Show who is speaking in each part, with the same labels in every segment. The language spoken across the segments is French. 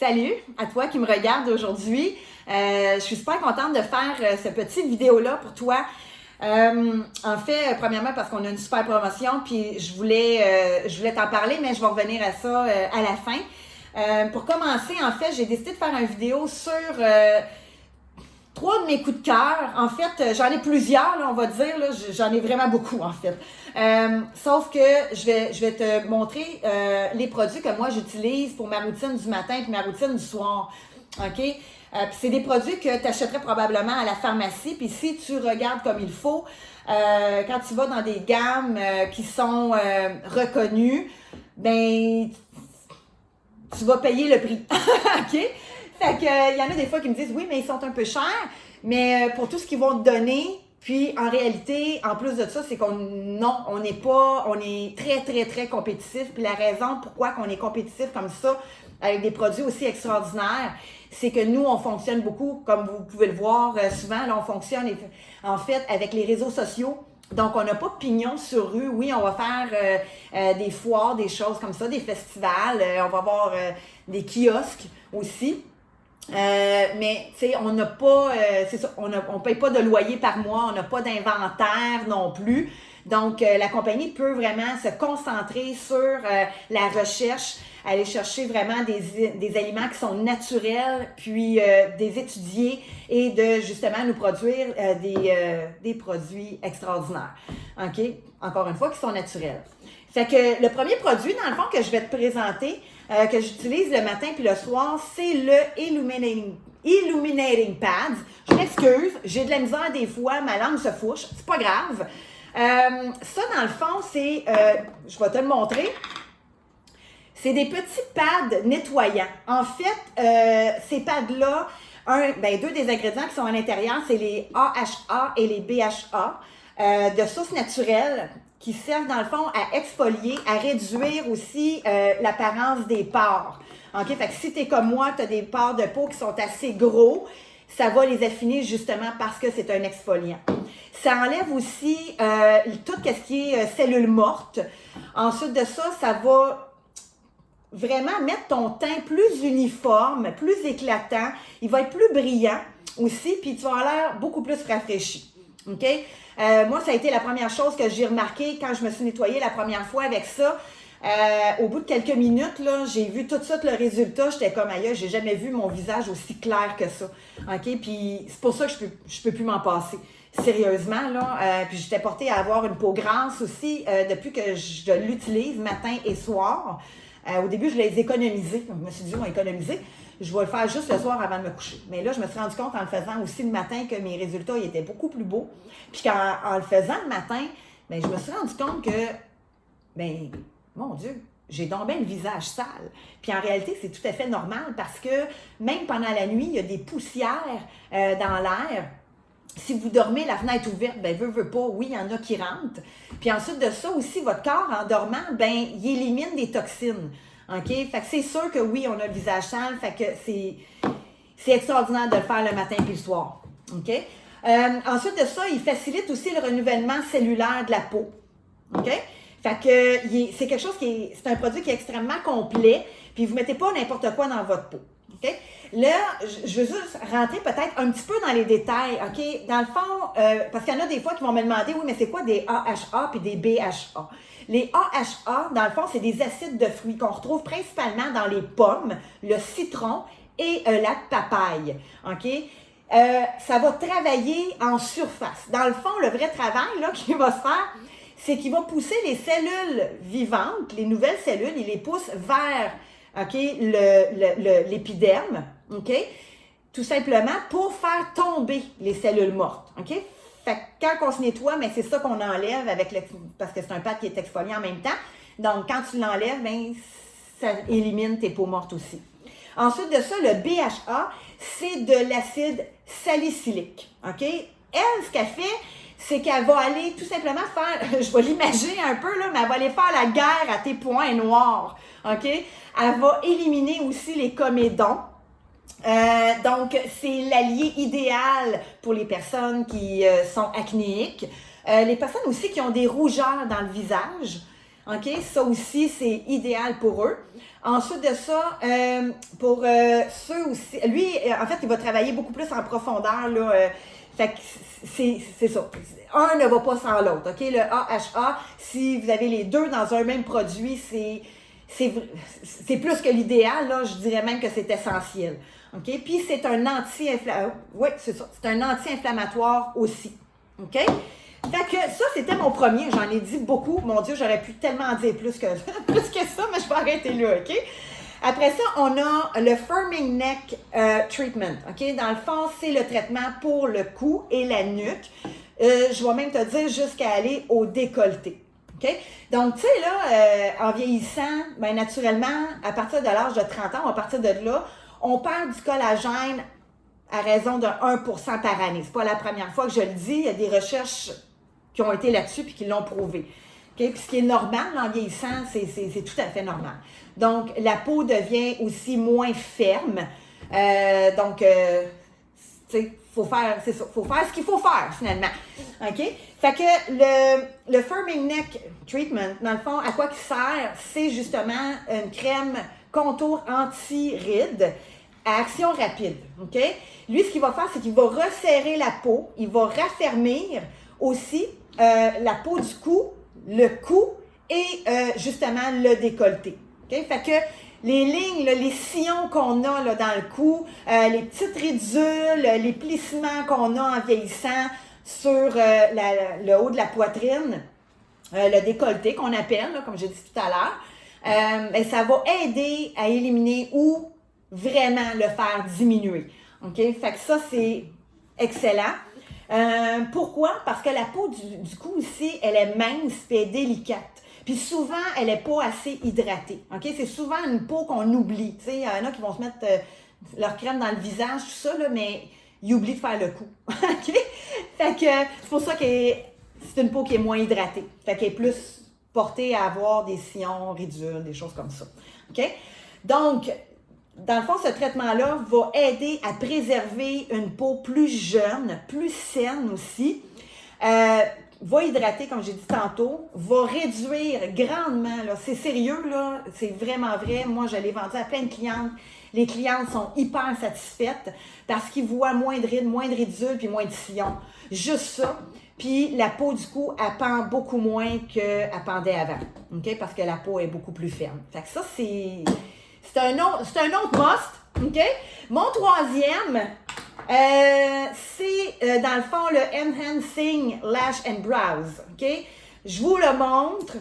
Speaker 1: Salut à toi qui me regarde aujourd'hui. Je suis super contente de faire cette petite vidéo-là pour toi. En fait, premièrement parce qu'on a une super promotion, puis je voulais t'en parler, mais je vais revenir à ça à la fin. Pour commencer, en fait, j'ai décidé de faire une vidéo sur trois de mes coups de cœur. En fait, j'en ai plusieurs, là, on va dire. Là, j'en ai vraiment beaucoup, en fait. Sauf que je vais te montrer les produits que moi, j'utilise pour ma routine du matin et ma routine du soir. OK? Puis c'est des produits que tu achèterais probablement à la pharmacie. Puis si tu regardes comme il faut, quand tu vas dans des gammes qui sont reconnues, ben tu vas payer le prix. OK? Fait que, il y en a des fois qui me disent, oui, mais ils sont un peu chers, mais pour tout ce qu'ils vont te donner, puis en réalité, en plus de ça, c'est on est très, très, très compétitif. Puis la raison pourquoi qu'on est compétitif comme ça, avec des produits aussi extraordinaires, c'est que nous, on fonctionne beaucoup, comme vous pouvez le voir souvent, là, on fonctionne en fait avec les réseaux sociaux. Donc, on n'a pas de pignon sur rue. Oui, on va faire des foires, des choses comme ça, des festivals. On va avoir des kiosques aussi. Mais tu sais, on n'a pas, c'est ça, on paye pas de loyer par mois, on n'a pas d'inventaire non plus. Donc, la compagnie peut vraiment se concentrer sur la recherche, aller chercher vraiment des aliments qui sont naturels, puis des étudier et de justement nous produire des produits extraordinaires. OK? Encore une fois, qui sont naturels. Fait que le premier produit, dans le fond, que je vais te présenter, que j'utilise le matin puis le soir, c'est le Illuminating Pads. Je m'excuse, j'ai de la misère des fois, ma langue se fouche, c'est pas grave. Ça, dans le fond, c'est, je vais te le montrer, c'est des petits pads nettoyants. En fait, ces pads-là, deux des ingrédients qui sont à l'intérieur, c'est les AHA et les BHA de source naturelle, qui servent dans le fond à exfolier, à réduire aussi l'apparence des pores. OK? Fait que si tu es comme moi, tu as des pores de peau qui sont assez gros, ça va les affiner justement parce que c'est un exfoliant. Ça enlève aussi tout ce qui est cellules mortes. Ensuite de ça, ça va vraiment mettre ton teint plus uniforme, plus éclatant. Il va être plus brillant aussi, puis tu vas avoir l'air beaucoup plus rafraîchi. OK? Moi, ça a été la première chose que j'ai remarqué quand je me suis nettoyée la première fois avec ça. Au bout de quelques minutes, là, j'ai vu tout de suite le résultat. J'étais comme ailleurs, j'ai jamais vu mon visage aussi clair que ça. OK? Puis c'est pour ça que je peux plus m'en passer. Sérieusement, là. Puis j'étais portée à avoir une peau grasse aussi depuis que je l'utilise matin et soir. Au début, je les économisais. Je me suis dit, on va économiser. Je vais le faire juste le soir avant de me coucher. Mais là, je me suis rendu compte en le faisant aussi le matin que mes résultats ils étaient beaucoup plus beaux. Puis en le faisant le matin, bien, je me suis rendu compte que, bien, mon Dieu, j'ai donc bien le visage sale. Puis en réalité, c'est tout à fait normal parce que même pendant la nuit, il y a des poussières dans l'air. Si vous dormez la fenêtre ouverte, ben veut pas, oui, il y en a qui rentrent. Puis ensuite de ça aussi, votre corps, en dormant, ben il élimine des toxines. OK? Fait que c'est sûr que oui, on a le visage sale, fait que c'est extraordinaire de le faire le matin puis le soir. OK? Ensuite de ça, il facilite aussi le renouvellement cellulaire de la peau. OK? Fait que c'est quelque chose c'est un produit qui est extrêmement complet, puis vous mettez pas n'importe quoi dans votre peau. OK? Là, je veux juste rentrer peut-être un petit peu dans les détails, OK? Dans le fond, parce qu'il y en a des fois qui vont me demander, oui, mais c'est quoi des AHA puis des BHA? Les AHA, dans le fond, c'est des acides de fruits qu'on retrouve principalement dans les pommes, le citron et la papaye, OK? Ça va travailler en surface. Dans le fond, le vrai travail là, qui va se faire, c'est qu'il va pousser les cellules vivantes, les nouvelles cellules, il les pousse vers OK, l'épiderme, OK? Tout simplement pour faire tomber les cellules mortes, OK? Fait que quand on se nettoie, mais c'est ça qu'on enlève parce que c'est un pad qui est exfoliant en même temps. Donc, quand tu l'enlèves, ben ça élimine tes peaux mortes aussi. Ensuite de ça, le BHA, c'est de l'acide salicylique, OK? Elle, ce qu'elle fait, c'est qu'elle va aller tout simplement faire, je vais l'imaginer un peu, là, mais elle va aller faire la guerre à tes points noirs, OK? Elle va éliminer aussi les comédons. Donc, c'est l'allié idéal pour les personnes qui sont acnéiques. Les personnes aussi qui ont des rougeurs dans le visage. OK? Ça aussi, c'est idéal pour eux. Ensuite de ça, pour ceux aussi, lui, en fait, il va travailler beaucoup plus en profondeur, là. Fait que c'est ça. Un ne va pas sans l'autre, OK? Le AHA, si vous avez les deux dans un même produit, c'est plus que l'idéal, là. Je dirais même que c'est essentiel. OK? Puis c'est un anti-inflammatoire. Oui, c'est ça. C'est un anti-inflammatoire aussi. OK? Fait que ça, c'était mon premier. J'en ai dit beaucoup. Mon Dieu, j'aurais pu tellement en dire plus que, plus que ça, mais je vais arrêter là, OK? Après ça, on a le Firming Neck Treatment, OK? Dans le fond, c'est le traitement pour le cou et la nuque. Je vais même te dire jusqu'à aller au décolleté, OK? Donc, tu sais, là, en vieillissant, bien, naturellement, à partir de l'âge de 30 ans, à partir de là, on perd du collagène à raison de 1% par année. C'est pas la première fois que je le dis. Il y a des recherches qui ont été là-dessus et qui l'ont prouvé. Okay? Puis ce qui est normal en vieillissant, c'est tout à fait normal. Donc, la peau devient aussi moins ferme. Donc, tu sais, faut faire ce qu'il faut faire, finalement. OK? Fait que le Firming Neck Treatment, dans le fond, à quoi il sert? C'est justement une crème contour anti-rides à action rapide. OK? Lui, ce qu'il va faire, c'est qu'il va resserrer la peau, il va raffermir aussi la peau du cou, le cou et justement le décolleté. Okay? Fait que les lignes, là, les sillons qu'on a là, dans le cou, les petites ridules, les plissements qu'on a en vieillissant sur le haut de la poitrine, le décolleté qu'on appelle, là, comme j'ai dit tout à l'heure, ben, ça va aider à éliminer ou vraiment le faire diminuer. OK? Fait que ça, c'est excellent. Pourquoi? Parce que la peau du cou ici, elle est mince et elle est délicate. Puis souvent, elle n'est pas assez hydratée. OK? C'est souvent une peau qu'on oublie. Tu sais, il y en a qui vont se mettre leur crème dans le visage, tout ça, là, mais ils oublient de faire le cou. OK? Fait que c'est pour ça que c'est une peau qui est moins hydratée. Fait qu'elle est plus portée à avoir des sillons, ridules, des choses comme ça. OK? Donc, dans le fond, ce traitement-là va aider à préserver une peau plus jeune, plus saine aussi. Va hydrater, comme j'ai dit tantôt, va réduire grandement, là, c'est sérieux, là, c'est vraiment vrai. Moi, je l'ai vendu à plein de clientes. Les clientes sont hyper satisfaites parce qu'ils voient moins de rides, moins de ridules puis moins de sillons. Juste ça. Puis la peau du cou, elle pend beaucoup moins qu'elle pendait avant. OK? Parce que la peau est beaucoup plus ferme. Fait que ça, c'est un autre must. OK? Mon troisième, c'est dans le fond le Enhancing Lash and Brows. OK? Je vous le montre.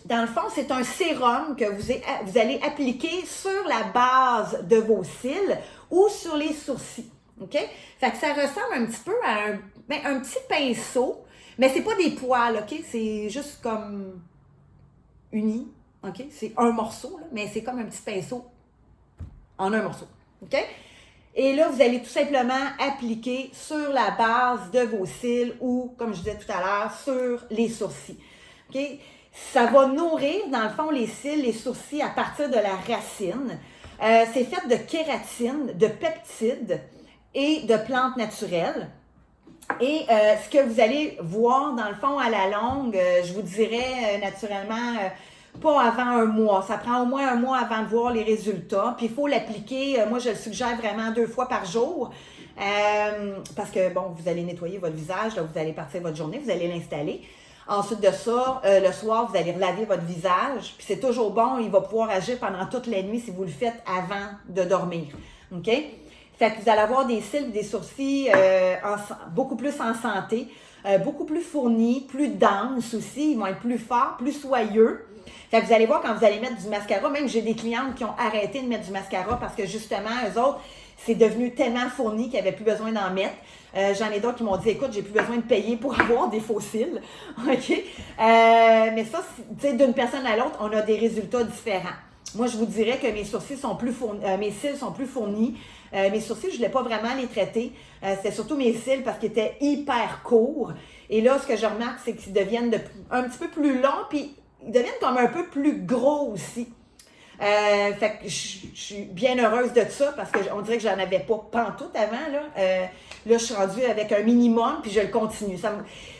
Speaker 1: Dans le fond, c'est un sérum que vous allez appliquer sur la base de vos cils ou sur les sourcils. OK? Fait que ça ressemble un petit peu à un petit pinceau, mais c'est pas des poils, OK? C'est juste comme uni. OK? C'est un morceau, là, mais c'est comme un petit pinceau en un morceau. OK? Et là, vous allez tout simplement appliquer sur la base de vos cils ou, comme je disais tout à l'heure, sur les sourcils. OK? Ça va nourrir, dans le fond, les cils, les sourcils à partir de la racine. C'est fait de kératine, de peptides et de plantes naturelles. Et ce que vous allez voir, dans le fond, à la longue, je vous dirais naturellement, pas avant un mois. Ça prend au moins un mois avant de voir les résultats. Puis il faut l'appliquer, moi je le suggère vraiment 2 fois par jour. Parce que, bon, vous allez nettoyer votre visage, là, vous allez partir votre journée, vous allez l'installer. Ensuite de ça, le soir, vous allez relaver votre visage. Puis c'est toujours bon, il va pouvoir agir pendant toute la nuit si vous le faites avant de dormir. OK? Fait que vous allez avoir des cils et des sourcils beaucoup plus en santé, beaucoup plus fournis, plus denses aussi. Ils vont être plus forts, plus soyeux. Fait que vous allez voir quand vous allez mettre du mascara, même j'ai des clientes qui ont arrêté de mettre du mascara parce que justement, eux autres, c'est devenu tellement fourni qu'ils n'avaient plus besoin d'en mettre. J'en ai d'autres qui m'ont dit, écoute, j'ai plus besoin de payer pour avoir des faux cils. OK? Mais ça, tu sais, d'une personne à l'autre, on a des résultats différents. Moi, je vous dirais que mes sourcils sont plus fournis, mes cils sont plus fournis. Mes sourcils, je ne voulais pas vraiment les traiter. C'était surtout mes cils parce qu'ils étaient hyper courts. Et là, ce que je remarque, c'est qu'ils deviennent un petit peu plus longs, puis ils deviennent comme un peu plus gros aussi. Fait que je suis bien heureuse de ça parce qu'on dirait que j'en avais pas pantoute avant. Là, je suis rendue avec un minimum, puis je le continue.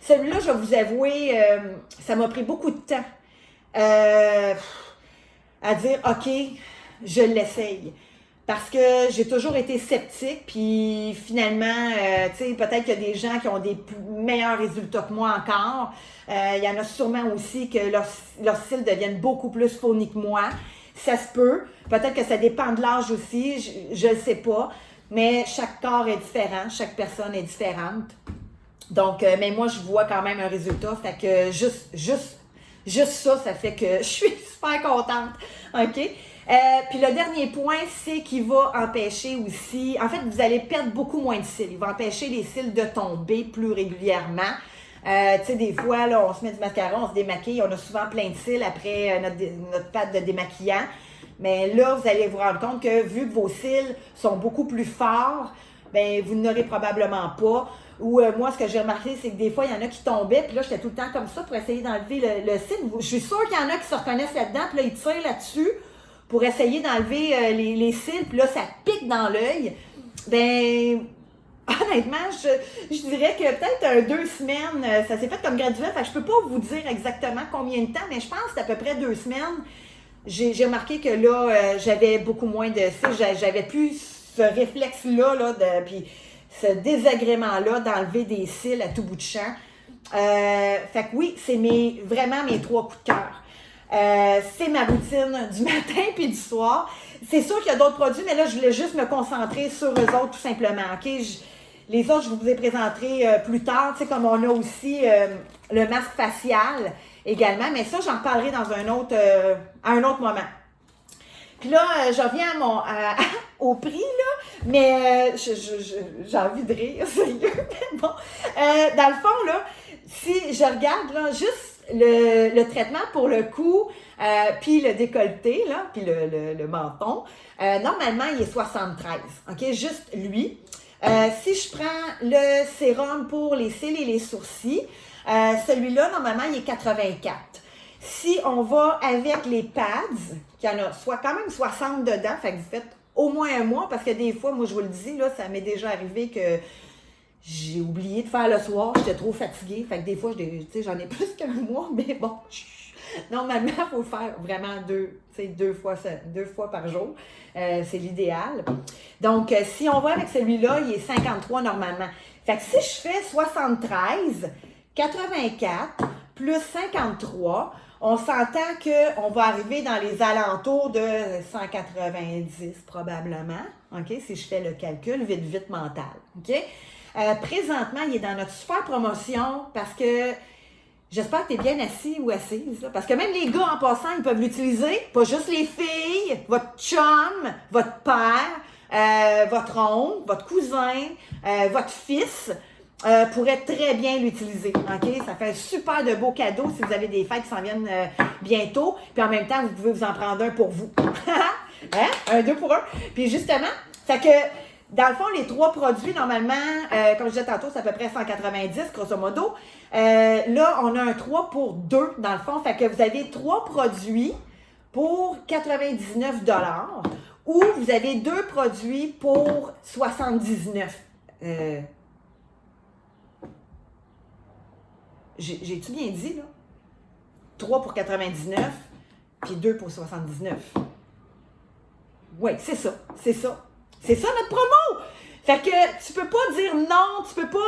Speaker 1: Celui-là, je vais vous avouer, ça m'a pris beaucoup de temps à dire, OK, je l'essaye. Parce que j'ai toujours été sceptique, puis finalement, tu sais, peut-être qu'il y a des gens qui ont des meilleurs résultats que moi encore. Il y en a sûrement aussi que leur cils deviennent beaucoup plus fournis que moi. Ça se peut. Peut-être que ça dépend de l'âge aussi, je ne sais pas. Mais chaque corps est différent, chaque personne est différente. Donc, mais moi, je vois quand même un résultat. Fait que juste ça, ça fait que je suis super contente. OK? Puis le dernier point, c'est qu'il va empêcher aussi... En fait, vous allez perdre beaucoup moins de cils. Il va empêcher les cils de tomber plus régulièrement. Tu sais, des fois, là, on se met du mascara, on se démaquille, on a souvent plein de cils après notre pâte de démaquillant. Mais là, vous allez vous rendre compte que vu que vos cils sont beaucoup plus forts, ben vous n'aurez probablement pas. Ou moi, ce que j'ai remarqué, c'est que des fois, il y en a qui tombaient, puis là, j'étais tout le temps comme ça pour essayer d'enlever le cil. Je suis sûre qu'il y en a qui se reconnaissent là-dedans, puis là, ils tirent là-dessus pour essayer d'enlever les cils, puis là, ça pique dans l'œil. Ben, honnêtement, je dirais que peut-être 2 semaines, ça s'est fait comme graduel, fait que je peux pas vous dire exactement combien de temps, mais je pense que c'est à peu près 2 semaines. J'ai remarqué que là, j'avais beaucoup moins de cils, j'avais plus ce réflexe-là, puis ce désagrément-là d'enlever des cils à tout bout de champ. Fait que oui, c'est vraiment mes 3 coups de cœur. C'est ma routine du matin puis du soir. C'est sûr qu'il y a d'autres produits, mais là, je voulais juste me concentrer sur eux autres tout simplement. OK? Les autres, je vous les présenterai plus tard, tu sais, comme on a aussi le masque facial également, mais ça, j'en parlerai dans à un autre moment. Puis là, je reviens au prix, là, mais j'ai envie de rire, sérieux, mais bon. Dans le fond, là, si je regarde, là, juste le traitement pour le cou, puis le décolleté, là, puis le menton, normalement, il est 73, OK? Juste lui. Si je prends le sérum pour les cils et les sourcils, celui-là, normalement, il est 84. Si on va avec les pads, qu'il y en a soit quand même 60 dedans, fait que vous faites au moins un mois, parce que des fois, moi, je vous le dis, là, ça m'est déjà arrivé que j'ai oublié de faire le soir, j'étais trop fatiguée, fait que des fois, j'en ai plus qu'un mois, mais bon, normalement, il faut le faire vraiment deux fois par jour. C'est l'idéal. Donc, si on va avec celui-là, il est 53 normalement. Fait que si je fais 73, 84, plus 53, on s'entend qu'on va arriver dans les alentours de 190 probablement, OK? Si je fais le calcul vite mental, OK? Présentement, il est dans notre super promotion parce que j'espère que tu es bien assis ou assise, là, parce que même les gars en passant, ils peuvent l'utiliser, pas juste les filles, votre chum, votre père, votre oncle, votre cousin, votre fils. Pourrait très bien l'utiliser. OK? Ça fait un super de beau cadeau si vous avez des fêtes qui s'en viennent bientôt. Puis en même temps, vous pouvez vous en prendre un pour vous. Hein? Un 2 pour 1. Puis justement, ça que dans le fond, les 3 produits, normalement, comme je disais tantôt, c'est à peu près 190, grosso modo. Là, on a un 3 pour 2, dans le fond. Fait que vous avez 3 produits pour 99 $, ou vous avez 2 produits pour 79 $. J'ai-tu bien dit, là? 3 pour 99, puis 2 pour 79. Oui, c'est ça. C'est ça. C'est ça notre promo! Fait que tu peux pas dire non, tu peux pas...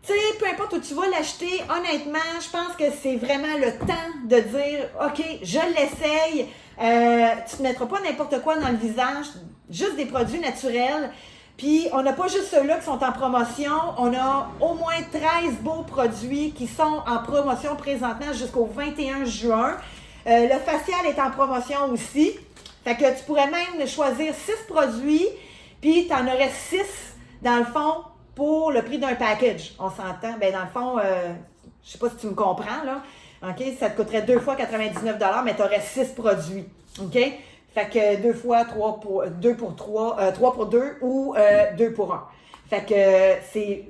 Speaker 1: Tu sais, peu importe où tu vas l'acheter, honnêtement, je pense que c'est vraiment le temps de dire « OK, je l'essaye. Tu ne mettras pas n'importe quoi dans le visage, juste des produits naturels. » Puis, on n'a pas juste ceux-là qui sont en promotion, on a au moins 13 beaux produits qui sont en promotion présentement jusqu'au 21 juin. Le facial est en promotion aussi. Fait que tu pourrais même choisir 6 produits, puis tu en aurais 6, dans le fond, pour le prix d'un package. On s'entend? Ben dans le fond, je sais pas si tu me comprends, là. OK? Ça te coûterait 2 fois 99 $, mais tu aurais 6 produits. OK? Fait que 2 fois 3 pour 2 pour 3, 3 pour 2 ou 2 pour 1. Fait que c'est,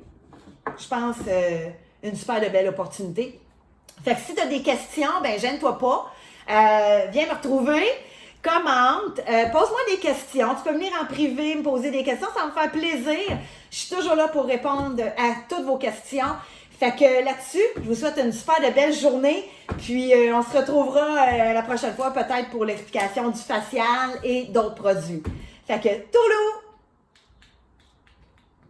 Speaker 1: je pense, une super de belle opportunité. Fait que si tu as des questions, ben gêne-toi pas. Viens me retrouver. Commente, pose-moi des questions. Tu peux venir en privé, me poser des questions, ça va me faire plaisir. Je suis toujours là pour répondre à toutes vos questions. Fait que là-dessus, je vous souhaite une super de belle journée. Puis on se retrouvera la prochaine fois peut-être pour l'explication du facial et d'autres produits. Fait que tourlou!